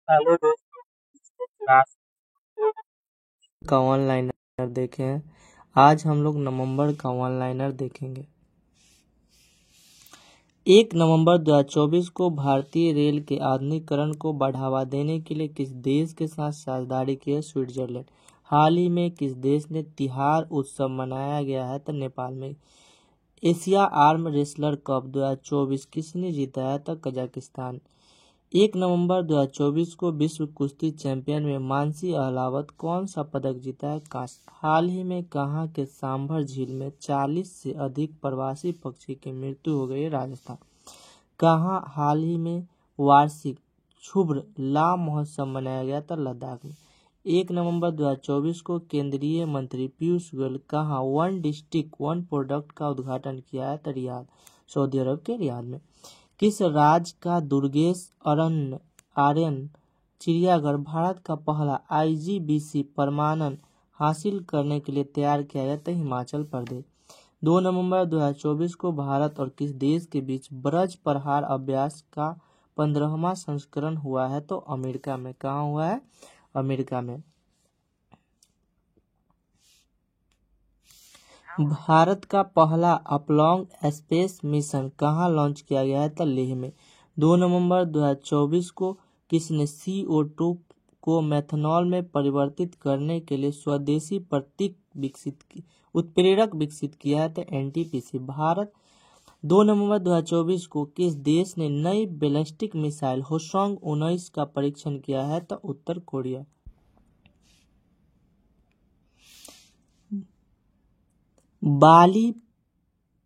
Hello दोस्तों, class का one-liner देखे हैं। आज हम लोग नवंबर का ऑनलाइनर देखेंगे। 1 नवंबर 2024 को भारतीय रेल के आधुनिकीकरण को बढ़ावा देने के लिए किस देश के साथ साझेदारी की है? स्विट्जरलैंड। हाल ही में किस देश ने तिहार उत्सव मनाया गया है? तो नेपाल में। एशिया आर्म रेसलर कप 2024 किसने जीता है? तो कजाकिस्तान। 1 नवंबर 2024 को विश्व कुश्ती चैंपियन में मानसी अहलावत कौन सा पदक जीता है? कांस्य। हाल ही में कहाँ के सांभर झील में 40 से अधिक प्रवासी पक्षी की मृत्यु हो गई? राजस्थान। कहाँ हाल ही में वार्षिक शुभ्र लाभ महोत्सव मनाया गया था? लद्दाख में। 1 नवंबर 2024 को केंद्रीय मंत्री पीयूष गोयल कहाँ वन डिस्ट्रिक्ट वन प्रोडक्ट का उद्घाटन किया है? तो रियाद, सऊदी अरब के रियाद में। किस राज्य का दुर्गेश आर्यन चिड़ियाघर भारत का पहला IGBC प्रमाणन हासिल करने के लिए तैयार किया गया था? हिमाचल प्रदेश। 2 नवंबर 2024 को भारत और किस देश के बीच ब्रज प्रहार अभ्यास का 15वां संस्करण हुआ है? तो अमेरिका में। कहाँ हुआ है? अमेरिका में। भारत का पहला अपलॉन्ग स्पेस मिशन कहाँ लॉन्च किया गया है? तो लेह में। 2 नवंबर 2024 को किसने CO2 को मेथनॉल में परिवर्तित करने के लिए स्वदेशी उत्प्रेरक विकसित किया है? तो NTPC। भारत 2 नवंबर 2024 को किस देश ने नई बैलिस्टिक मिसाइल होसोंग-19 का परीक्षण किया है? तो उत्तर कोरिया। बाली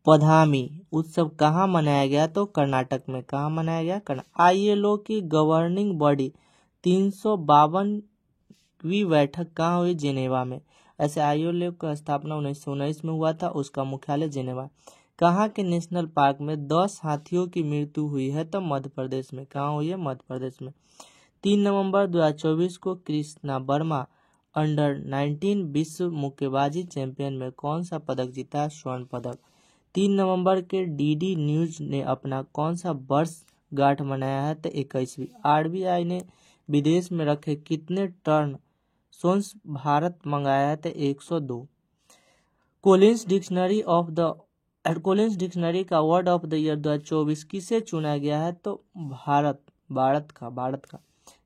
पधामी उत्सव कहाँ मनाया गया? तो कर्नाटक में। कहाँ मनाया गया? ILO की गवर्निंग बॉडी 352वीं बैठक कहाँ हुई? जेनेवा में। ऐसे ILO का स्थापना 1919 में हुआ था। उसका मुख्यालय जेनेवा। कहाँ के नेशनल पार्क में 10 हाथियों की मृत्यु हुई है? तो मध्य प्रदेश में। कहाँ हुई है? मध्य प्रदेश में। 3 नवंबर 2024 को कृष्णा वर्मा अंडर-19 विश्व मुक्केबाजी चैंपियन में कौन सा पदक जीता? स्वर्ण पदक। 3 नवंबर के DD न्यूज ने अपना कौन सा वर्षगांठ मनाया है? तो 21वीं। RBI ने विदेश में रखे कितने टन सोन्स भारत मंगाया है? तो 102। कोलिंस डिक्शनरी का वर्ड ऑफ द ईयर 2024 किसे चुना गया है? तो भारत का।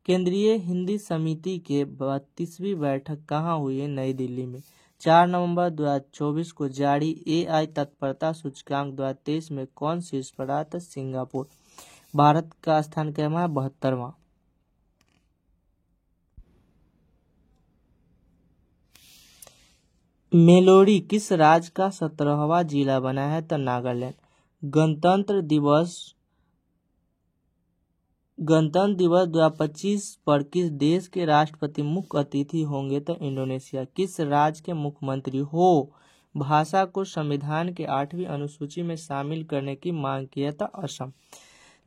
केंद्रीय हिंदी समिति के 32वीं बैठक कहाँ हुई है? नई दिल्ली में। 4 नवंबर 2024 को जारी AI तत्परता सूचकांक 2023 में कौन शीर्ष पर रहा? था सिंगापुर। भारत का स्थान क्या है? 72वां। मेलोडी किस राज्य का 17वां जिला बना है? तो नागालैंड। गणतंत्र दिवस 2025 पर किस देश के राष्ट्रपति मुख्य अतिथि होंगे? तो इंडोनेशिया। किस राज्य के मुख्यमंत्री हो भाषा को संविधान के 8वीं अनुसूची में शामिल करने की मांग की है? तो असम।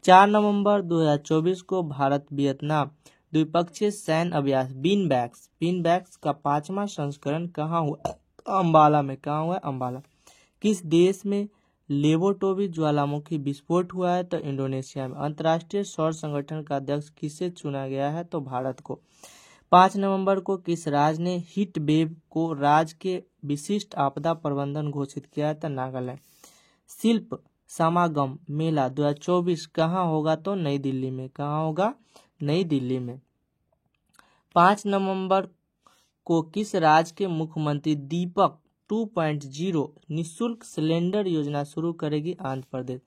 4 नवंबर 2024 को भारत वियतनाम द्विपक्षीय सैन्य अभ्यास बीनबैक्स का 5वां संस्करण कहाँ हुआ? अंबाला में। कहाँ हुआ? अंबाला। किस देश में लेबोटोवी ज्वालामुखी विस्फोट हुआ है? तो इंडोनेशिया में। अंतर्राष्ट्रीय सौर संगठन का अध्यक्ष किसे चुना गया है? तो भारत को। 5 नवंबर को किस राज्य ने हीट वेव को राज्य के विशिष्ट आपदा प्रबंधन घोषित किया है? तो नागालैंड। शिल्प समागम मेला 2024 कहाँ होगा? तो नई दिल्ली में। कहाँ होगा? नई दिल्ली में। 5 नवंबर को किस राज्य के मुख्यमंत्री दीपक 2.0 निःशुल्क सिलेंडर योजना शुरू करेगी? आंध्र प्रदेश।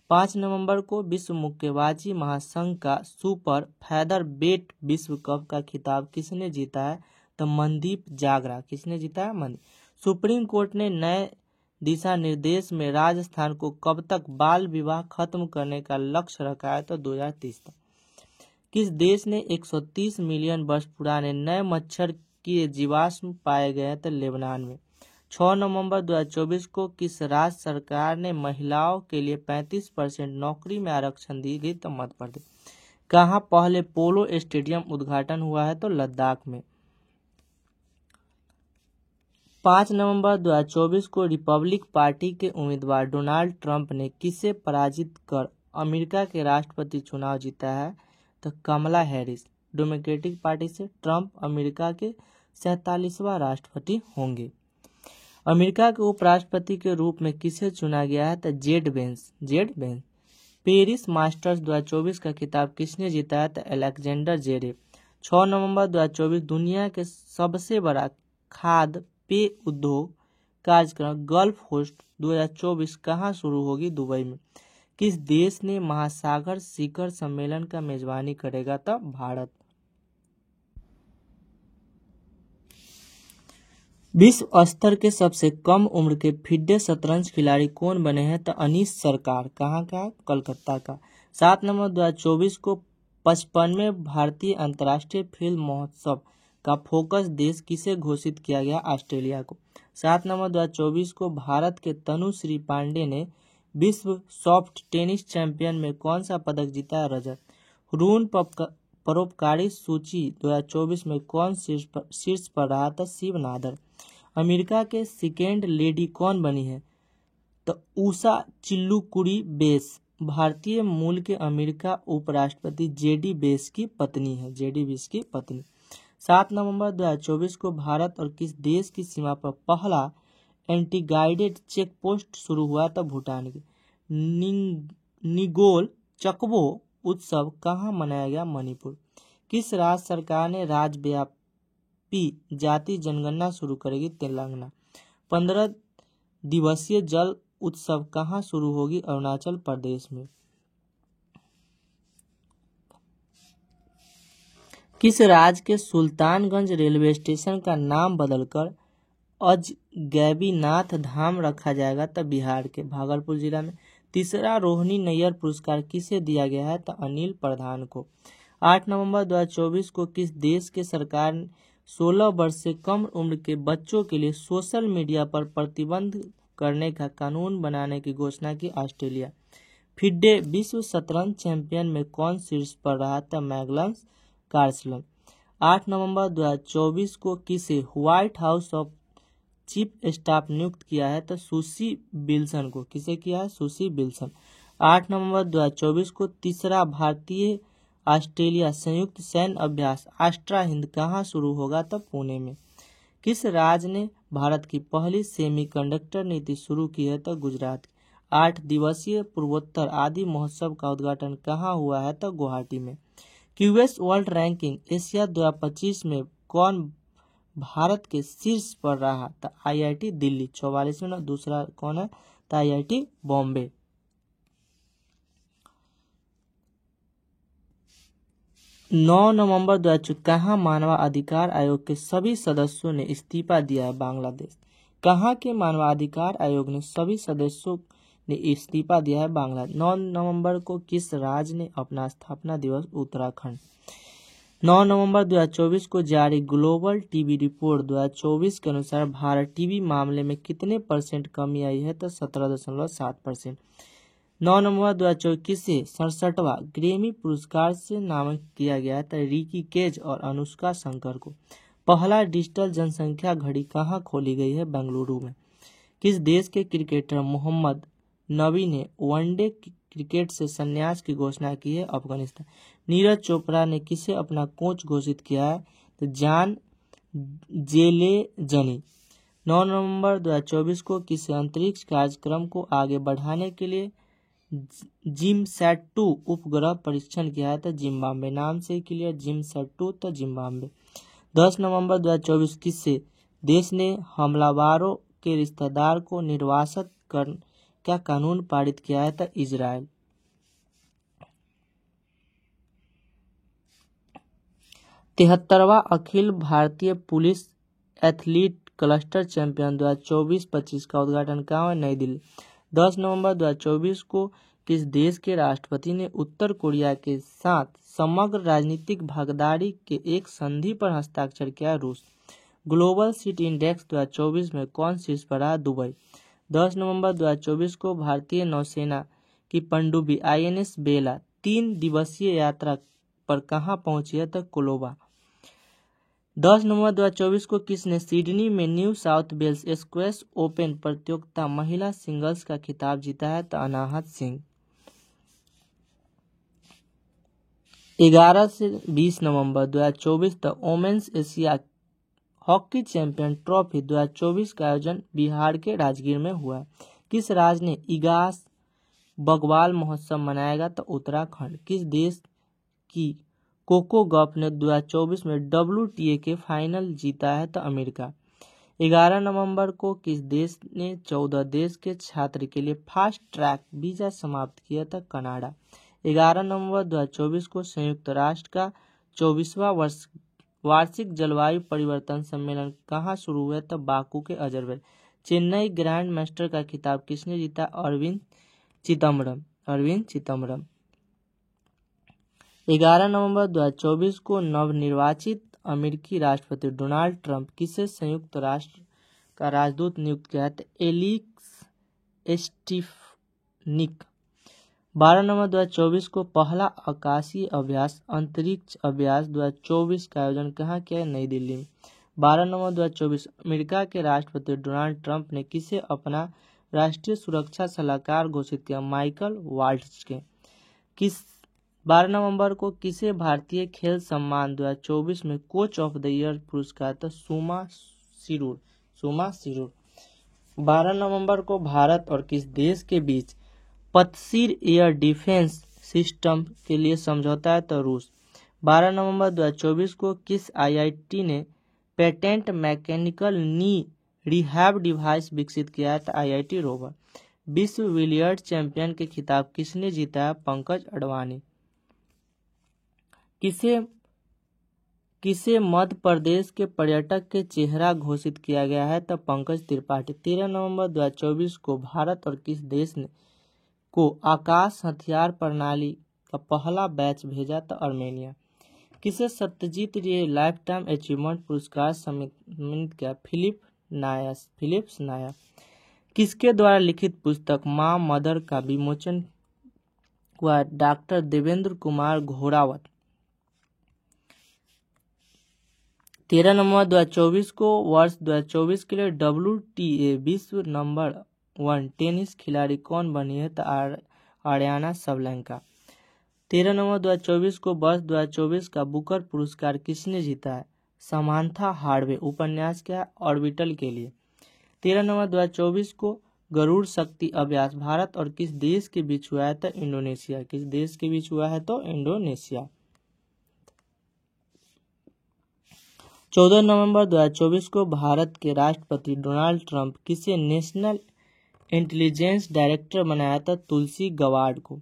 5 नवंबर को विश्व मुक्केबाजी महासंघ का सुपर फेदर वेट विश्व कप का खिताब किसने जीता है? तो मनदीप जागरा। किसने जीता है? मनदीप। सुप्रीम कोर्ट ने नए दिशा निर्देश में राजस्थान को कब तक बाल विवाह खत्म करने का लक्ष्य रखा है? तो 2030 तक। किस देश ने 130 मिलियन वर्ष पुराने नए मच्छर के जीवाश्म पाए गए? तो लेबनान में। 6 नवंबर 2024 को किस राज्य सरकार ने महिलाओं के लिए 35% नौकरी में आरक्षण दी गई? तो मध्य प्रदेश। कहाँ पहले पोलो स्टेडियम उद्घाटन हुआ है? तो लद्दाख में। 5 नवंबर 2024 को रिपब्लिक पार्टी के उम्मीदवार डोनाल्ड ट्रंप ने किसे पराजित कर अमेरिका के राष्ट्रपति चुनाव जीता है? तो कमला हैरिस। डेमोक्रेटिक पार्टी से। ट्रंप अमेरिका के 47वां राष्ट्रपति होंगे। अमेरिका के उपराष्ट्रपति के रूप में किसे चुना गया है? तो जेड वेंस। पेरिस मास्टर्स 2024 का खिताब किसने जीता है? तो अलेक्जेंडर जेरेव। 6 नवंबर 2024 दुनिया के सबसे बड़ा खाद्य पेय उद्योग कार्यक्रम गल्फ कोस्ट 2024 कहाँ शुरू होगी? दुबई में। किस देश ने महासागर शिखर सम्मेलन का मेजबानी करेगा? तब भारत। विश्व स्तर के सबसे कम उम्र के फिडे शतरंज खिलाड़ी कौन बने हैं? तो अनीश सरकार। कहाँ का? कलकत्ता का। 7 नवंबर 2024 को 55वें भारतीय अंतर्राष्ट्रीय फिल्म महोत्सव का फोकस देश किसे घोषित किया गया? ऑस्ट्रेलिया को। 7 नवंबर 2024 को भारत के तनुश्री पांडे ने विश्व सॉफ्ट टेनिस चैंपियन में कौन सा पदक जीता? रजत। रून परोपकारी सूची 2024 में कौन शीर्ष पर रहा था? शिव नादर। अमेरिका के सेकेंड लेडी कौन बनी है? तो उषा चिल्लुकुरी बेस भारतीय मूल के अमेरिका उपराष्ट्रपति जेडी बेस की पत्नी है। 7 नवंबर 2024 को भारत और किस देश की सीमा पर पहला एंटी गाइडेड चेक पोस्ट शुरू हुआ? था भूटान के। निगोल चकबो उत्सव कहाँ मनाया गया? मणिपुर। किस राज्य सरकार ने राज्यव्यापी जाति जनगणना शुरू करेगी? तेलंगाना। 15 दिवसीय जल उत्सव कहाँ शुरू होगी? अरुणाचल प्रदेश में। किस राज्य के सुल्तानगंज रेलवे स्टेशन का नाम बदलकर अजगैबीनाथ धाम रखा जाएगा? तो बिहार के भागलपुर जिला में। तीसरा रोहिणी नैयर पुरस्कार किसे दिया गया है? तो अनिल प्रधान को। 8 नवंबर 2024 को किस देश के सरकार ने 16 वर्ष से कम उम्र के बच्चों के लिए सोशल मीडिया पर प्रतिबंध करने का कानून बनाने की घोषणा की? ऑस्ट्रेलिया। फिडे विश्व शतरंज चैंपियन में कौन शीर्ष पर रहा था? Magnus Carlsen. 8 नवंबर 2024 को किसे white house of chief staff नियुक्त किया है? तो सुसी विल्सन को। किसे किया है? सुसी विल्सन। 8 नवंबर 2024 को तीसरा भारतीय ऑस्ट्रेलिया संयुक्त सैन्य अभ्यास आस्ट्रा हिंद कहाँ शुरू होगा? तो पुणे में। किस राज्य ने भारत की पहली सेमीकंडक्टर नीति शुरू की है? तो गुजरात। 8 दिवसीय पूर्वोत्तर आदि महोत्सव का उद्घाटन कहाँ हुआ है? तो गुवाहाटी में। क्यूएस वर्ल्ड रैंकिंग एशिया 2025 में कौन भारत के शीर्ष पर रहा? तो आईआईटी दिल्ली 44वें। दूसरा कौन है? तो आईआईटी बॉम्बे। 9 नवंबर 2024 कहाँ मानवाधिकार आयोग के सभी सदस्यों ने इस्तीफा दिया है? बांग्लादेश। कहाँ के मानवाधिकार आयोग ने सभी सदस्यों ने इस्तीफा दिया है? बांग्लादेश। 9 नवंबर को किस राज्य ने अपना स्थापना दिवस? उत्तराखंड। 9 नवंबर 2024 को जारी ग्लोबल टीबी रिपोर्ट 2024 के अनुसार भारत टीबी मामले में कितने % कमी आई है? तो 17.7%। 9 नवंबर 2024 किसे 67वां ग्रैमी पुरस्कार से नामित किया गया था? रिकी केज और अनुष्का शंकर को। पहला डिजिटल जनसंख्या घड़ी कहाँ खोली गई है? बेंगलुरु में। किस देश के क्रिकेटर मोहम्मद नबी ने वनडे क्रिकेट से संन्यास की घोषणा की है? अफगानिस्तान। नीरज चोपड़ा ने किसे अपना कोच घोषित किया है? तो जान जेलेजनी। 9 नवंबर 2024 को किसी अंतरिक्ष कार्यक्रम को आगे बढ़ाने के लिए जिमसैट-2 उपग्रह परीक्षण किया है? तो जिम्बाब्वे। नाम से क्लियर जिमसैट-2 तो जिम्बाब्वे। 10 नवंबर 2024 किसे देश ने हमलावरों के रिश्तेदार को निर्वासित कर क्या कानून पारित किया है? तो Israel. तिहत्तरवां Akhil Bharatiya police athlete cluster champion 2024-25 का उद्घाटन कहाँ है? नई दिल्ली। 10 नवंबर 2024 को किस देश के राष्ट्रपति ने उत्तर कोरिया के साथ समग्र राजनीतिक भागीदारी के एक संधि पर हस्ताक्षर किया? रूस। ग्लोबल सिटी इंडेक्स 2024 में कौन शीर्ष पर रहा? दुबई। 10 नवंबर 2024 को भारतीय नौसेना की पनडुब्बी आईएनएस बेला 3 दिवसीय यात्रा पर कहाँ पहुंची है? तो कोलंबो। 10 नवंबर 2024 को किसने सिडनी में New South Wales squash open प्रतियोगिता महिला सिंगल्स का खिताब जीता है? तो अनाहत सिंह। 11 से 20 नवंबर 2024 तक women's Asia hockey champion trophy 2024 का आयोजन बिहार के राजगीर में हुआ। किस राज्य ने इगास बग्वाल महोत्सव मनाएगा? तो उत्तराखंड। किस देश की कोको गॉफ ने 2024 में WTA के फाइनल जीता है? तो अमेरिका। 11 नवंबर को किस देश ने 14 देश के छात्र के लिए फास्ट ट्रैक वीजा समाप्त किया था? कनाडा। 11 नवंबर 2024 को संयुक्त राष्ट्र का 24वां वार्षिक जलवायु परिवर्तन सम्मेलन कहाँ शुरू हुआ? तो बाकू के अजरबैजान। चेन्नई ग्रैंड मास्टर का खिताब किसने जीता? अरविंद चिदम्बरम। 11 नवंबर 2024 को नवनिर्वाचित अमेरिकी राष्ट्रपति डोनाल्ड ट्रंप किसे संयुक्त राष्ट्र का राजदूत नियुक्त किया है? एलेक्स स्टीफनिक। 12 नवंबर 2024 को पहला आकाशीय अभ्यास अंतरिक्ष अभ्यास 2024 का आयोजन कहाँ किया? नई दिल्ली में। 12 नवंबर 2024 अमेरिका के राष्ट्रपति डोनाल्ड ट्रंप ने किसे अपना राष्ट्रीय सुरक्षा सलाहकार घोषित किया? माइकल वाल्ट्ज के। 12 नवंबर को किसे भारतीय खेल सम्मान 2024 में कोच ऑफ द ईयर पुरस्कार था? सुमा सिरूर। 12 नवंबर को भारत और किस देश के बीच पतसीर एयर डिफेंस सिस्टम के लिए समझौता है? तो रूस। 12 नवंबर 2024 को किस IIT ने पेटेंट मैकेनिकल नी रिहैब डिवाइस विकसित किया है? तो IIT रोवर। विश्व बिलियर्ड्स चैंपियन के खिताब किसने जीता है? पंकज अडवाणी। किसे मध्य प्रदेश के पर्यटक के चेहरा घोषित किया गया है? तो पंकज त्रिपाठी। 13 नवंबर 2024 को भारत और किस देश ने को आकाश हथियार प्रणाली का पहला बैच भेजा? तो आर्मेनिया। किसे सत्यजीत रे लाइफ टाइम अचीवमेंट पुरस्कार सम्मानित किया? फिलिप्स नायर। किसके द्वारा लिखित पुस्तक माँ मदर का विमोचन हुआ? डॉक्टर देवेंद्र कुमार घोरावत। 13 नवंबर 2024 को वर्ष 2024 के लिए WTA विश्व नंबर 1 टेनिस खिलाड़ी कौन बनी है? तो आर्याना सबलेंका। 13 नवंबर 2024 को वर्ष 2024 का बुकर पुरस्कार किसने जीता है? Samantha Harvey. उपन्यास क्या है? ऑर्बिटल के लिए। 13 नवंबर 2024 को गरुड़ शक्ति अभ्यास भारत और किस देश के बीच हुआ है? तो इंडोनेशिया। किस देश के बीच हुआ है? तो इंडोनेशिया। 14 नवंबर 2024 को भारत के राष्ट्रपति डोनाल्ड ट्रंप किसे नेशनल इंटेलिजेंस डायरेक्टर बनाया था? तुलसी गवाड को।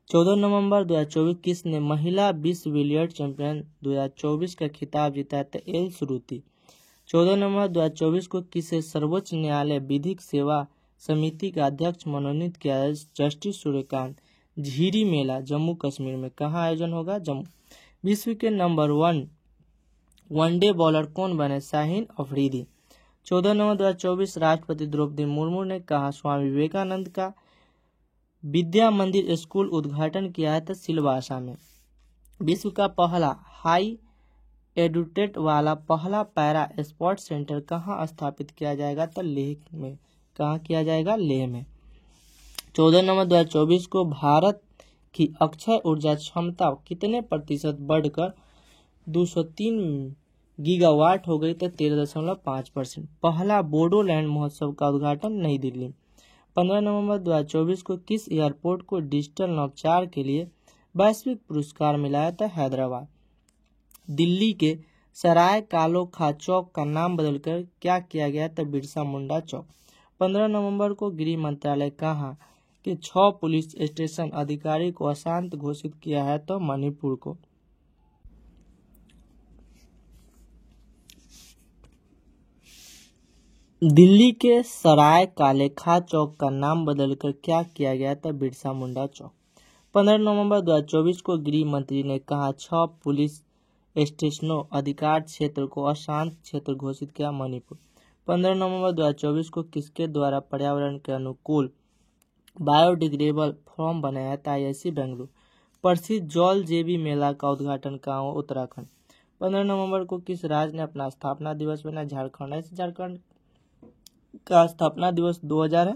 14 नवंबर 2024 किसने महिला विश्व बिलियर्ड चैंपियन 2024 का खिताब जीता था? एल श्रुति। 14 नवंबर 2024 को किसे सर्वोच्च न्यायालय विधिक सेवा समिति का अध्यक्ष मनोनीत किया है? जस्टिस सूर्यकांत। झीरी मेला जम्मू कश्मीर में कहाँ आयोजन होगा? जम्मू। विश्व के नंबर 1 वनडे बॉलर कौन बने? शाहीन अफरीदी। 14 नवंबर 2024 राष्ट्रपति द्रौपदी मुर्मू ने कहा स्वामी विवेकानंद का विद्या मंदिर स्कूल उद्घाटन किया है? तो सिलवासा में। विश्व का पहला हाई एडुटेट वाला पहला पैरा स्पोर्ट सेंटर कहाँ स्थापित किया जाएगा? तो लेह में। कहाँ किया जाएगा? लेह में। 14 नवंबर 2024 को भारत की अक्षय ऊर्जा क्षमता कितने प्रतिशत बढ़कर 203 गीगावाट हो गई? तो 13.5%। पहला बोडोलैंड महोत्सव का उद्घाटन नई दिल्ली। 15 नवंबर 2024 को किस एयरपोर्ट को डिजिटल नवाचार के लिए वैश्विक पुरस्कार मिला है? तो हैदराबाद। दिल्ली के सराय कालो खा चौक का नाम बदलकर क्या किया गया? तो बिरसा मुंडा चौक। 15 नवंबर को गृह मंत्रालय कहाँ के 6 पुलिस स्टेशन अधिकारी को अशांत घोषित किया है? तो मणिपुर को। दिल्ली के सराय काले खा चौक का नाम बदलकर क्या किया गया? था बिरसा मुंडा चौक। 15 नवंबर 2024 को गृह मंत्री ने कहा 6 पुलिस स्टेशनों अधिकार क्षेत्र को अशांत क्षेत्र घोषित किया? मणिपुर। 15 नवंबर 2024 को किसके द्वारा पर्यावरण के अनुकूल बायोडिग्रेडेबल फॉर्म बनाया था? IIC बेंगलुरु। प्रसिद्ध जौल जेबी मेला का उद्घाटन कहाँ हुआ? उत्तराखंड। 15 नवंबर को किस राज्य ने अपना स्थापना दिवस मनाया? झारखंड। ऐसे झारखंड का स्थापना दिवस 2000 है।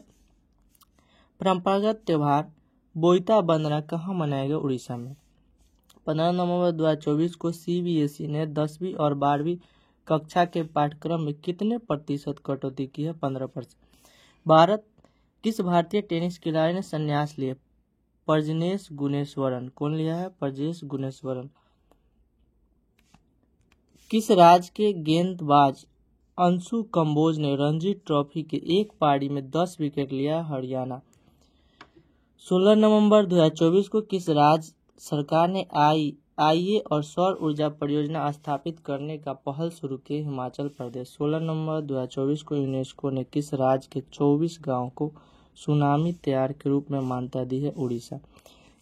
परंपरागत त्योहार बोईता बंदना कहाँ मनाया गया? उड़ीसा में। 15 नवंबर 2024 को CBSE ने 10वीं और 12वीं कक्षा के पाठ्यक्रम में कितने प्रतिशत कटौती की है? 15%। किस भारतीय टेनिस खिलाड़ी ने संन्यास लिया? प्रजनेश गुणेश्वरन। कौन लिया है? प्रजनेश गुणेश्वरन। किस राज्य के गेंदबाज अंशु कंबोज ने रणजी ट्रॉफी के एक पारी में 10 विकेट लिया? हरियाणा। 16 नवंबर 2024 को किस राज्य सरकार ने आईए और सौर ऊर्जा परियोजना स्थापित करने का पहल शुरू की? हिमाचल प्रदेश। 16 नवंबर 2024 को यूनेस्को ने किस राज्य के 24 गांवों को सुनामी तैयार के रूप में मान्यता दी है? उड़ीसा।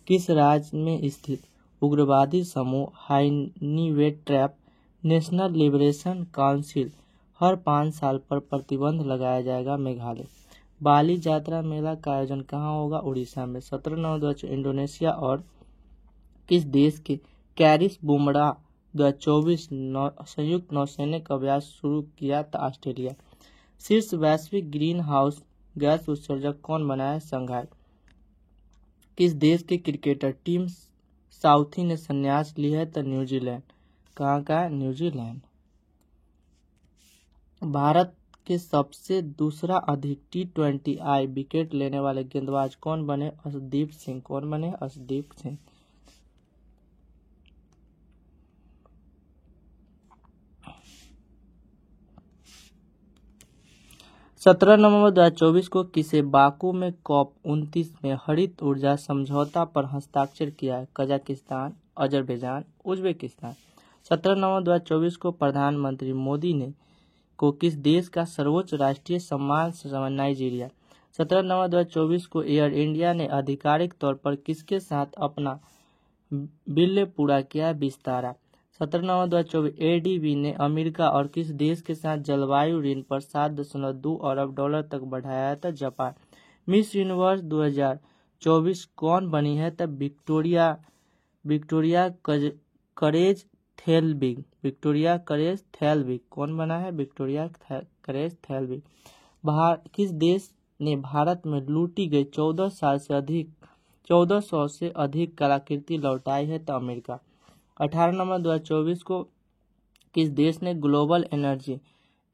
किस राज्य में स्थित उग्रवादी समूह हाईनीवे ट्रैप नेशनल लिबरेशन काउंसिल हर 5 साल पर प्रतिबंध लगाया जाएगा? मेघालय। बाली यात्रा मेला का आयोजन कहाँ होगा? उड़ीसा में। 17 नवंबर इंडोनेशिया और किस देश के कैरिस बुमराह 2024 संयुक्त नौसैनिक अभ्यास शुरू किया था? ऑस्ट्रेलिया। शीर्ष वैश्विक ग्रीन हाउस गैस उत्सर्जक कौन बना है? संघाई। किस देश के क्रिकेटर टीम साउथी ने संन्यास लिया है? तो न्यूजीलैंड। कहाँ का है? न्यूजीलैंड। भारत के सबसे दूसरा अधिक T20I विकेट लेने वाले गेंदबाज कौन बने? अर्शदीप सिंह। कौन बने? अर्शदीप सिंह। सत्रह नवंबर 2024 को किसे बाकू में COP29 में हरित ऊर्जा समझौता पर हस्ताक्षर किया है? Kazakhstan, Azerbaijan, Uzbekistan. 17 नवंबर 2024 को प्रधानमंत्री मोदी ने को किस देश का सर्वोच्च राष्ट्रीय सम्मान नाइजीरिया। 17 नवंबर 2024 को एयर इंडिया ने आधिकारिक तौर पर किसके साथ अपना विलय पूरा किया? विस्तारा। 17 नवंबर 2024 ADB ने अमेरिका और किस देश के साथ जलवायु ऋण पर 7.2 अरब डॉलर तक बढ़ाया था? जापान। मिस यूनिवर्स 2024 कौन बनी है? तब विक्टोरिया करेज थेलबिग। विक्टोरिया करेज थेलबिग। कौन बना है? विक्टोरिया करेज थेलबिग। किस देश ने भारत में लूटी गई 1400 से अधिक कलाकृति लौटाई है? तो अमेरिका। 18 नवंबर 2024 को किस देश ने ग्लोबल एनर्जी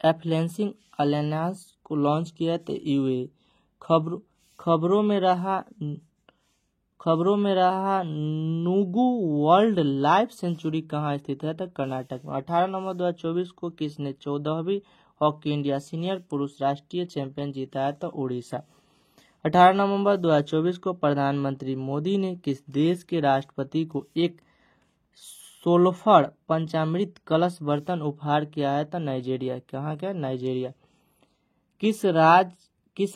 एफिशिएंसी अलायंस को लॉन्च किया? तो UAE। खबरों में रहा नुगु वाइल्ड लाइफ सेंचुरी कहाँ स्थित है? तो कर्नाटक में। 18 नवंबर 2024 को किसने 14वीं हॉकी इंडिया सीनियर पुरुष राष्ट्रीय चैंपियन जीता है? तो उड़ीसा। 18 नवंबर 2024 को प्रधानमंत्री मोदी ने किस देश के राष्ट्रपति को एक सोलफर पंचामृत कलश बर्तन उपहार किया है? तो नाइजीरिया। कहाँ का? नाइजीरिया। किस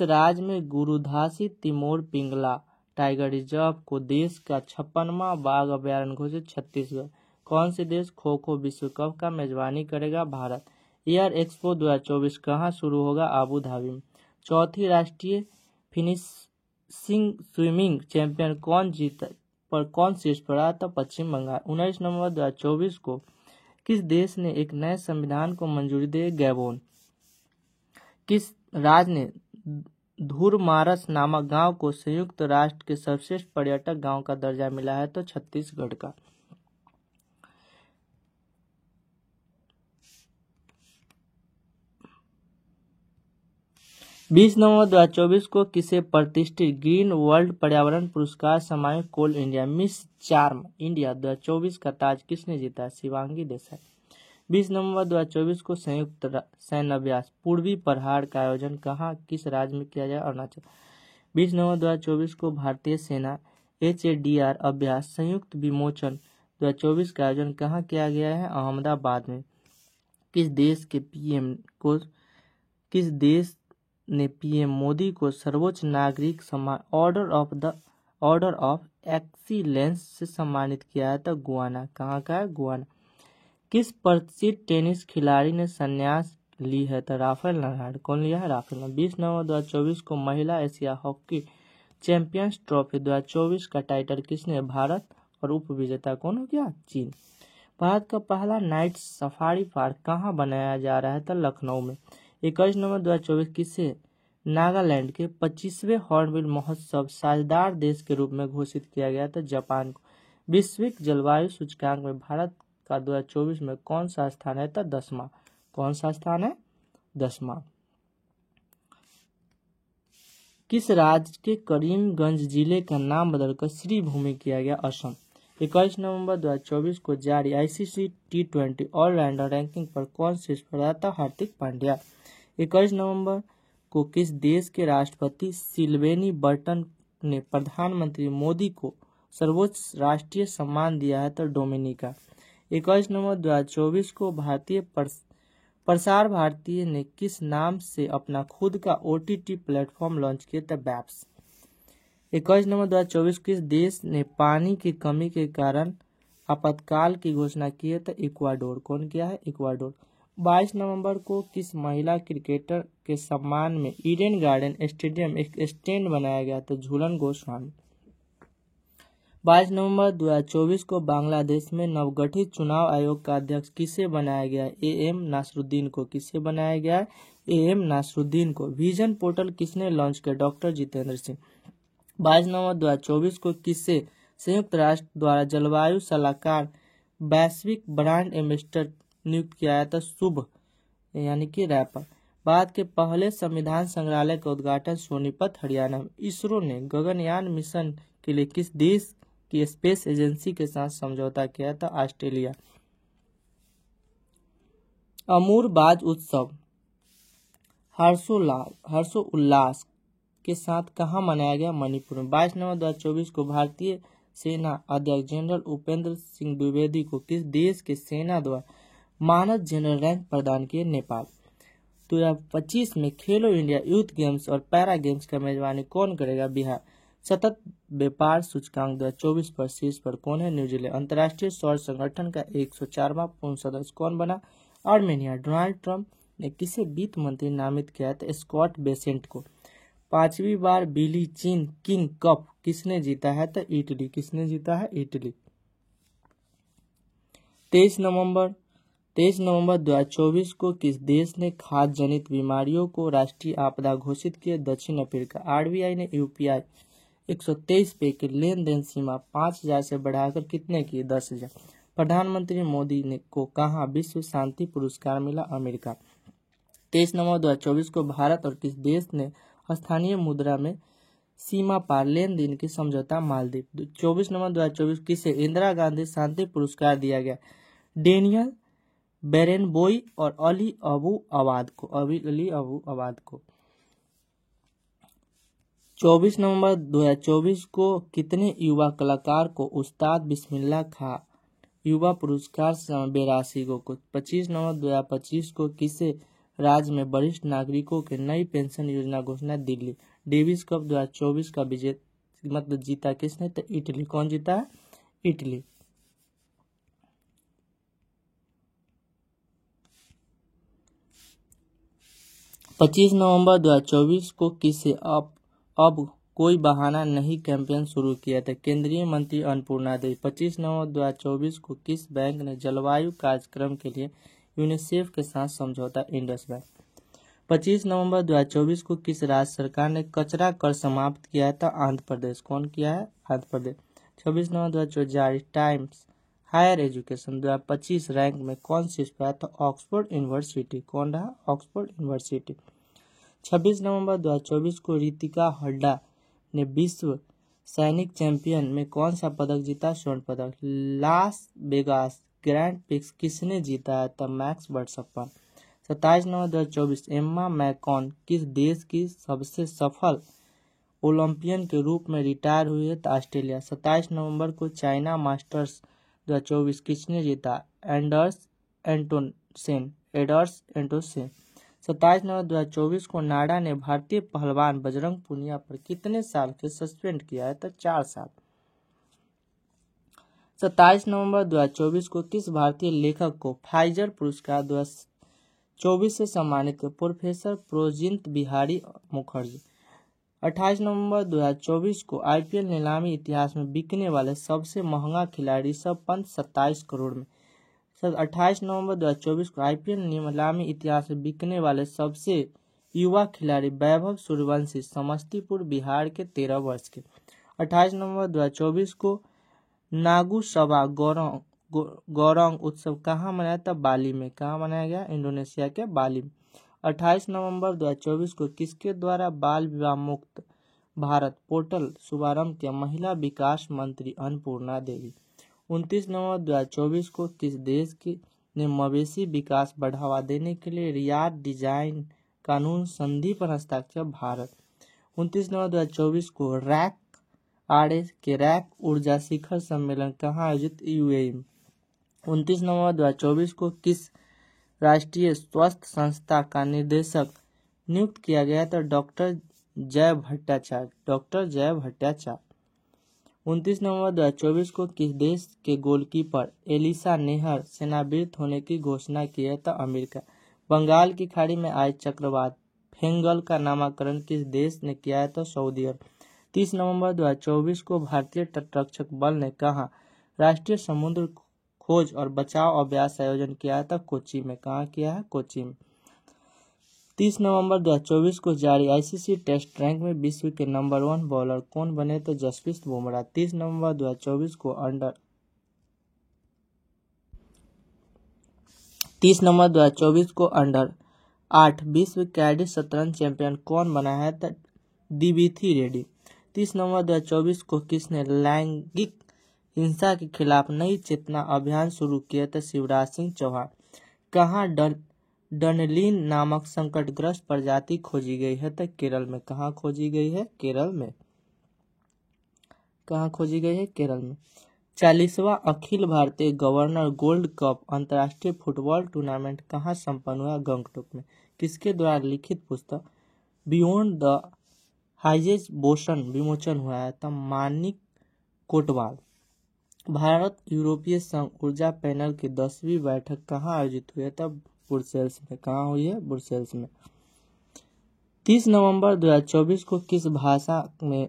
राज्य में गुरुदासी तिमोर पिंगला टाइगर रिजर्व को देश का 56वां बाघ अभयारण्य घोषित? छत्तीसगढ़। कौन से देश खो खो विश्व कप का मेजबानी करेगा? भारत। एयर एक्सपो 2024 कहाँ शुरू होगा? आबू धाबी में। चौथी राष्ट्रीय फिनिशिंग स्विमिंग चैंपियन कौन शीर्ष पर रहा? था पश्चिम बंगाल। 19 नवंबर 2024 को किस देश ने एक नए संविधान को मंजूरी दी? गैबोन। किस राज्य ने धुरमारस नामक गांव को संयुक्त राष्ट्र के सर्वश्रेष्ठ पर्यटक गांव का दर्जा मिला है? तो छत्तीसगढ़ का। बीस नवंबर 2024 को किसे प्रतिष्ठित ग्रीन वर्ल्ड पर्यावरण पुरस्कार सम्मानित कोल इंडिया मिस चार्म इंडिया 2024 का ताज किसने जीता? शिवांगी देसाई। 20 नवंबर 2024 को संयुक्त सैन्य अभ्यास पूर्वी पहाड़ का आयोजन कहाँ किस राज्य में किया जाए? अरुणाचल। 20 नवंबर 2024 को भारतीय सेना HADR अभ्यास संयुक्त विमोचन 2024 का आयोजन कहाँ किया गया है? अहमदाबाद में। किस देश ने PM मोदी को सर्वोच्च नागरिक सम्मान ऑर्डर ऑफ एक्सीलेंस से सम्मानित किया है? तो गुआना। कहाँ का है? गुआना। किस प्रसिद्ध टेनिस खिलाड़ी ने संन्यास ली है? तो राफेल नाडाल। कौन लिया है? Rafale Nadal. 20 नवंबर 2024 को महिला एशिया हॉकी चैंपियंस ट्रॉफी 2024 का टाइटल किसने? भारत। और उप विजेता कौन हो गया? चीन। भारत का पहला नाइट सफारी पार्क कहाँ बनाया जा रहा है? तो लखनऊ में। 21 नवंबर 2024 किसे नागालैंड के 25वें हॉर्नबिल महोत्सव साझेदार देश के रूप में घोषित किया गया? तो जापान को। वैश्विक जलवायु सूचकांक में भारत का 2024 में कौन सा स्थान है? तो 10वां। कौन सा स्थान है? 10वां। किस राज्य के करीमगंज जिले का नाम बदलकर श्रीभूमि किया गया? असम। 21 नवंबर 2024 को जारी ICC T20 ऑलराउंडर रैंकिंग पर कौन शीर्ष पर आया था? हार्दिक पांड्या। 21 नवंबर को किस देश के राष्ट्रपति सिल्वेनी बर्टन ने प्रधानमंत्री मोदी को सर्वोच्च राष्ट्रीय सम्मान दिया है? तो डोमिनिका। 21 नवंबर 2024 को भारतीय प्रसार भारती ने किस नाम से अपना खुद का OTT प्लेटफॉर्म लॉन्च किया? था बैप्स। 21 नवंबर 2024 किस देश ने पानी की कमी के कारण आपातकाल की घोषणा की है? तो इक्वाडोर। कौन किया है? इक्वाडोर। 22 नवंबर को किस महिला क्रिकेटर के सम्मान में ईडन गार्डन स्टेडियम एक स्टैंड बनाया गया? तो झूलन गोस्वामी। 22 नवंबर 2024 को बांग्लादेश में नवगठित चुनाव आयोग का अध्यक्ष किसे बनाया गया? AM नासरुद्दीन को। किसे बनाया गया? AM नासरुद्दीन को। विजन पोर्टल किसने लॉन्च किया? डॉक्टर जितेंद्र सिंह। 22 नवंबर 2024 को किसे संयुक्त राष्ट्र द्वारा जलवायु सलाहकार वैश्विक ब्रांड एम्बेसडर नियुक्त किया गया था? शुभ यानी कि रैपर। भारत के पहले संविधान संग्रहालय का उद्घाटन सोनीपत हरियाणा में। इसरो ने गगनयान मिशन के लिए किस देश की स्पेस एजेंसी के साथ समझौता किया था? ऑस्ट्रेलिया। अमूरबाज उत्सव हर्षोल्लास के साथ कहाँ मनाया गया? मणिपुर में। 22 नवंबर 2024 को भारतीय सेना अध्यक्ष जनरल उपेंद्र सिंह द्विवेदी को किस देश के सेना द्वारा मानद जनरल रैंक प्रदान किए? नेपाल। 2025 में खेलो इंडिया यूथ गेम्स और पैरा गेम्स का मेजबानी कौन करेगा? बिहार। सतत व्यापार सूचकांक 2024 पर शीर्ष पर कौन है? न्यूजीलैंड। अंतर्राष्ट्रीय सौर संगठन का 104वां पूर्ण सदस्य कौन बना? आर्मेनिया। डोनाल्ड ट्रंप ने किसे वित्त मंत्री नामित किया था? स्कॉट बेसेंट को। 5वीं बार बिली चीन किंग कप किसने जीता है? तो इटली। किसने जीता है? इटली। 23 नवंबर 2024 को किस देश ने खाद्य जनित बीमारियों को राष्ट्रीय आपदा घोषित किया? दक्षिण अफ्रीका। RBI ने UPI 123 पे की लेन देन सीमा 5000 से बढ़ाकर कितने की? 10,000। प्रधानमंत्री मोदी ने को कहा विश्व शांति पुरस्कार मिला? अमेरिका। 23 नवंबर 2024 को भारत और किस देश ने स्थानीय मुद्रा में सीमा पार लेन देन की समझौता? मालदीव। 24 नवंबर 2024 किसे इंदिरा गांधी शांति पुरस्कार दिया गया? डेनियल बेरेनबोई और अली अबू अवाद को। 24 नवंबर 2024 को कितने युवा कलाकार को उस्ताद बिस्मिल्लाह खां युवा पुरस्कार से 82 को। 25 नवंबर 2025 को किसे राज्य में वरिष्ठ नागरिकों के नई पेंशन योजना घोषणा? दिल्ली। डेविस कप 2024 का जीता किसने? तो इटली। कौन जीता है? इटली। पच्चीस नवंबर 2024 को किसे अब कोई बहाना नहीं कैंपेन शुरू किया था? केंद्रीय मंत्री अन्नपूर्णा देवी। 25 नवंबर 2024 को किस बैंक ने जलवायु कार्यक्रम के लिए यूनिसेफ के साथ समझौता? Indus bank. 25 नवंबर 2024 को किस राज्य सरकार ने कचरा कर समाप्त किया था? आंध्र प्रदेश। कौन किया है? आंध्र प्रदेश। 26 नवंबर 2024 जारी टाइम्स हायर एजुकेशन 2025 रैंक में कौन शीर्ष पर आया था? Oxford university. कौन रहा? Oxford university. 26 नवंबर 2024 को रितिका हड्डा ने विश्व सैनिक चैंपियन में कौन सा पदक जीता? स्वर्ण पदक। लास वेगास ग्रैंड प्रिक्स किसने जीता है? तब मैक्स वर्स्टैपन। 27 नवंबर 2024 एम्मा मैकॉन किस देश की सबसे सफल ओलंपियन के रूप में रिटायर हुई है? तो ऑस्ट्रेलिया। 27 नवंबर को चाइना मास्टर्स 2024 किसने जीता? एडर्स एंटोसेन। 27 नवंबर 2024 को नाडा ने भारतीय पहलवान बजरंग पुनिया पर कितने साल के सस्पेंड किया है? तो 4 साल। 27 नवंबर 2024 को किस भारतीय लेखक को फाइजर पुरस्कार 2024 से सम्मानित किया? प्रोफेसर प्रोजित बिहारी मुखर्जी। 28 नवंबर 2024 को IPL नीलामी इतिहास में बिकने वाले सबसे महंगा खिलाड़ी ऋषभ पंत 27 करोड़ में। 28 नवंबर 2024 को IPL नीलामी इतिहास में बिकने वाले सबसे युवा खिलाड़ी वैभव सूर्यवंशी समस्तीपुर बिहार के 13 वर्ष के। 28 नवंबर 2024 को नागू सभा गौरंग उत्सव कहाँ मनाया था? बाली में। कहाँ मनाया गया? इंडोनेशिया के बाली में। 28 नवंबर 2024 को किसके द्वारा बाल विवाह मुक्त भारत पोर्टल शुभारंभ किया? महिला विकास मंत्री अन्नपूर्णा देवी। 29 नवंबर 2024 को किस देश ने मवेशी विकास बढ़ावा देने के लिए रियाद डिजाइन कानून संधि पर हस्ताक्षर? भारत। 29 नवंबर 2024 को रैक ऊर्जा शिखर सम्मेलन कहाँ आयोजित? यूएई में। 29 नवंबर 2024 को किस राष्ट्रीय स्वास्थ्य संस्था का निदेशक नियुक्त किया गया था? डॉक्टर जय भट्टाचार्य। 29 नवंबर 2024 को किस देश के गोलकीपर एलिसा नेहर सेवानिवृत्त होने की घोषणा की था? अमेरिका। बंगाल की खाड़ी में आए चक्रवात फेंगल का नामकरण किस देश ने किया है? तो सऊदी अरब। 30 नवंबर 2024 को भारतीय तटरक्षक बल ने कहाँ राष्ट्रीय समुद्र खोज और बचाव अभ्यास आयोजन किया था? कोच्चि में। कहाँ किया है? कोच्चि में। 30 नवंबर 2024 को जारी आईसीसी टेस्ट रैंक में विश्व के नंबर 1 बॉलर कौन बने? तो जसप्रीत बुमराह। 30 नवंबर 2024 को अंडर 8 विश्व कैडेट शतरंज चैंपियन कौन बना है? तो दिविथी रेड्डी। 30 नवंबर 2024 को किसने लैंगिक हिंसा के खिलाफ नई चेतना अभियान शुरू किया? था शिवराज सिंह चौहान। कहाँ डनलिन नामक संकटग्रस्त प्रजाति खोजी गई है? तो केरल में। कहाँ खोजी गई है? केरल में। कहाँ खोजी गई है? केरल में। 40वां Akhil Bharatiya governor gold cup अंतर्राष्ट्रीय फुटबॉल टूर्नामेंट कहाँ संपन्न हुआ? गंगटोक में। किसके द्वारा लिखित पुस्तक बियॉन्ड द हाइजेस विमोचन हुआ है? तो मानिक कोटवाल। भारत यूरोपीय संघ ऊर्जा पैनल की 10वीं बैठक कहाँ आयोजित हुई है? तब ब्रुसेल्स में। कहाँ हुई है? ब्रुसेल्स में। 30 नवंबर 2024 को किस भाषा में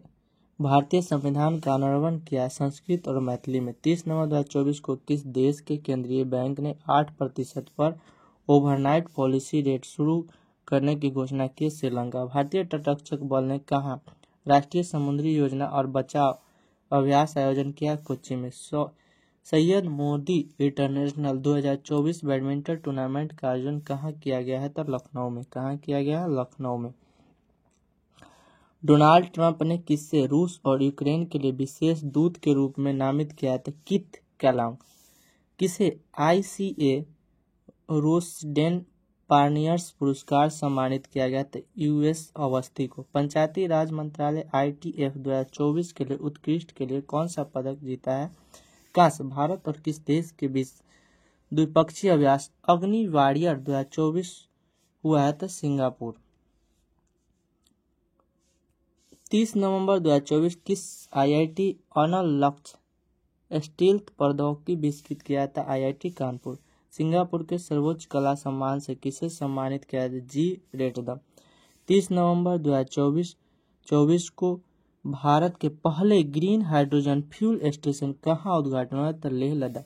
भारतीय संविधान का अनुवाद किया? संस्कृत और मैथिली में। 30 नवंबर 2024 को किस देश के केंद्रीय बैंक ने 8% पर ओवरनाइट पॉलिसी रेट शुरू करने की घोषणा की? श्रीलंका। भारतीय तटरक्षक बल ने कहाँ राष्ट्रीय समुद्री योजना और बचाव अभ्यास आयोजन किया? कोच्चि में। Syed Modi international 2024 badminton tournament का आयोजन कहाँ किया गया है? तो लखनऊ में। कहाँ किया गया है? लखनऊ में। डोनाल्ड ट्रंप ने किससे रूस और यूक्रेन के लिए विशेष दूत के रूप में नामित किया था? कीथ कैलोंग। किसे आईसीए रोसडेन पार्नियर्स पुरस्कार सम्मानित किया गया था? यूएस अवस्थी को। पंचायती राज मंत्रालय आईटीएफ 2024 के लिए उत्कृष्ट के लिए कौन सा पदक जीता है? कांस्य। भारत और किस देश के बीच द्विपक्षीय अभ्यास अग्नि वॉरियर 2024 हुआ है? तो सिंगापुर। 30 नवंबर 2024 किस आईआईटी अनल लक्ष्य स्टील्थ प्रौद्योगिकी विकसित किया था? आईआईटी कानपुर। सिंगापुर के सर्वोच्च कला सम्मान से किसे सम्मानित किया था? जी रेटदम। 30 नवंबर 2024 को भारत के पहले ग्रीन हाइड्रोजन फ्यूल स्टेशन कहाँ उद्घाटन हुआ? तो Leh Ladakh.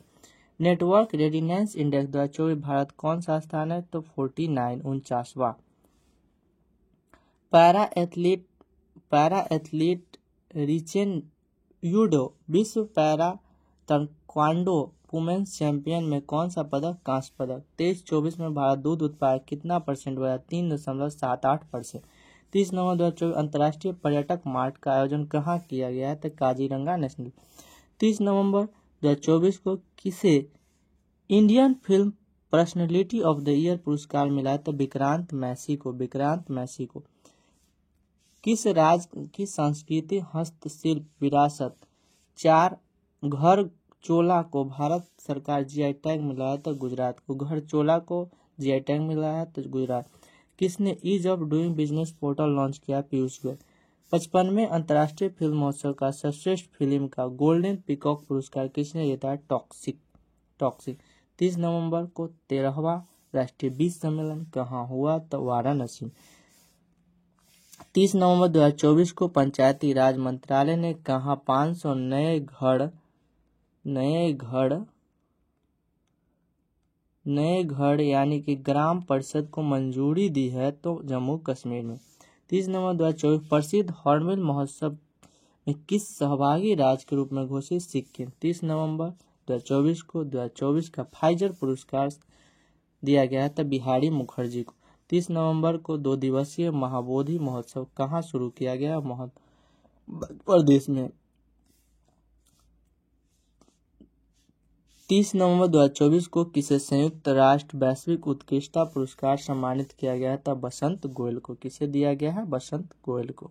Network readiness index 2024 Bharat कौन सा स्थान है? तो 49वां। पैरा एथलीट रिचेन यूडो विश्व पैरा ताइक्वांडो वुमेन्स चैंपियन में कौन सा पदक? कांस्य पदक। 23-24 में भारत दूध उत्पादन कितना % बढ़ा? 3.78%। 30 नवंबर 2024 अंतर्राष्ट्रीय पर्यटक मार्ट का आयोजन कहाँ किया गया है? तो काजीरंगा नेशनल। 30 नवंबर 2024 को किसे Indian film personality of the year पुरस्कार मिला है? तो विक्रांत मैसी को। किस राज्य की संस्कृति हस्तशिल्प विरासत 4 घर चोला को भारत सरकार जीआई टैग मिला है? तो गुजरात को। घर चोला को जीआई टैग मिला है? तो गुजरात। किसने ease of doing business portal launch किया? पीयूष गोयल। 55वें अंतर्राष्ट्रीय फिल्म महोत्सव का सर्वश्रेष्ठ फिल्म का गोल्डन पीकॉक पुरस्कार किसने जीता है? टॉक्सिक। 30 नवंबर को 13वां राष्ट्रीय बीज सम्मेलन कहाँ हुआ? तो वाराणसी। 30 नवंबर 2024 को पंचायती राज मंत्रालय ने कहा 500 नए घर यानी कि ग्राम परिषद को मंजूरी दी है? तो जम्मू कश्मीर में। 30 नवंबर 2024 प्रसिद्ध हॉर्नबिल महोत्सव में किस सहभागी राज्य के रूप में घोषित सिक्किम। 30 नवंबर 2024 को 2024 का फाइजर पुरस्कार दिया गया था बिहारी मुखर्जी को। 30 नवंबर को 2 दिवसीय महाबोधि महोत्सव कहाँ शुरू किया गया, मध्य प्रदेश में। 30 नवंबर 2024 को किसे संयुक्त राष्ट्र वैश्विक उत्कृष्टता पुरस्कार सम्मानित किया गया था, बसंत गोयल को। किसे दिया गया है, बसंत गोयल को।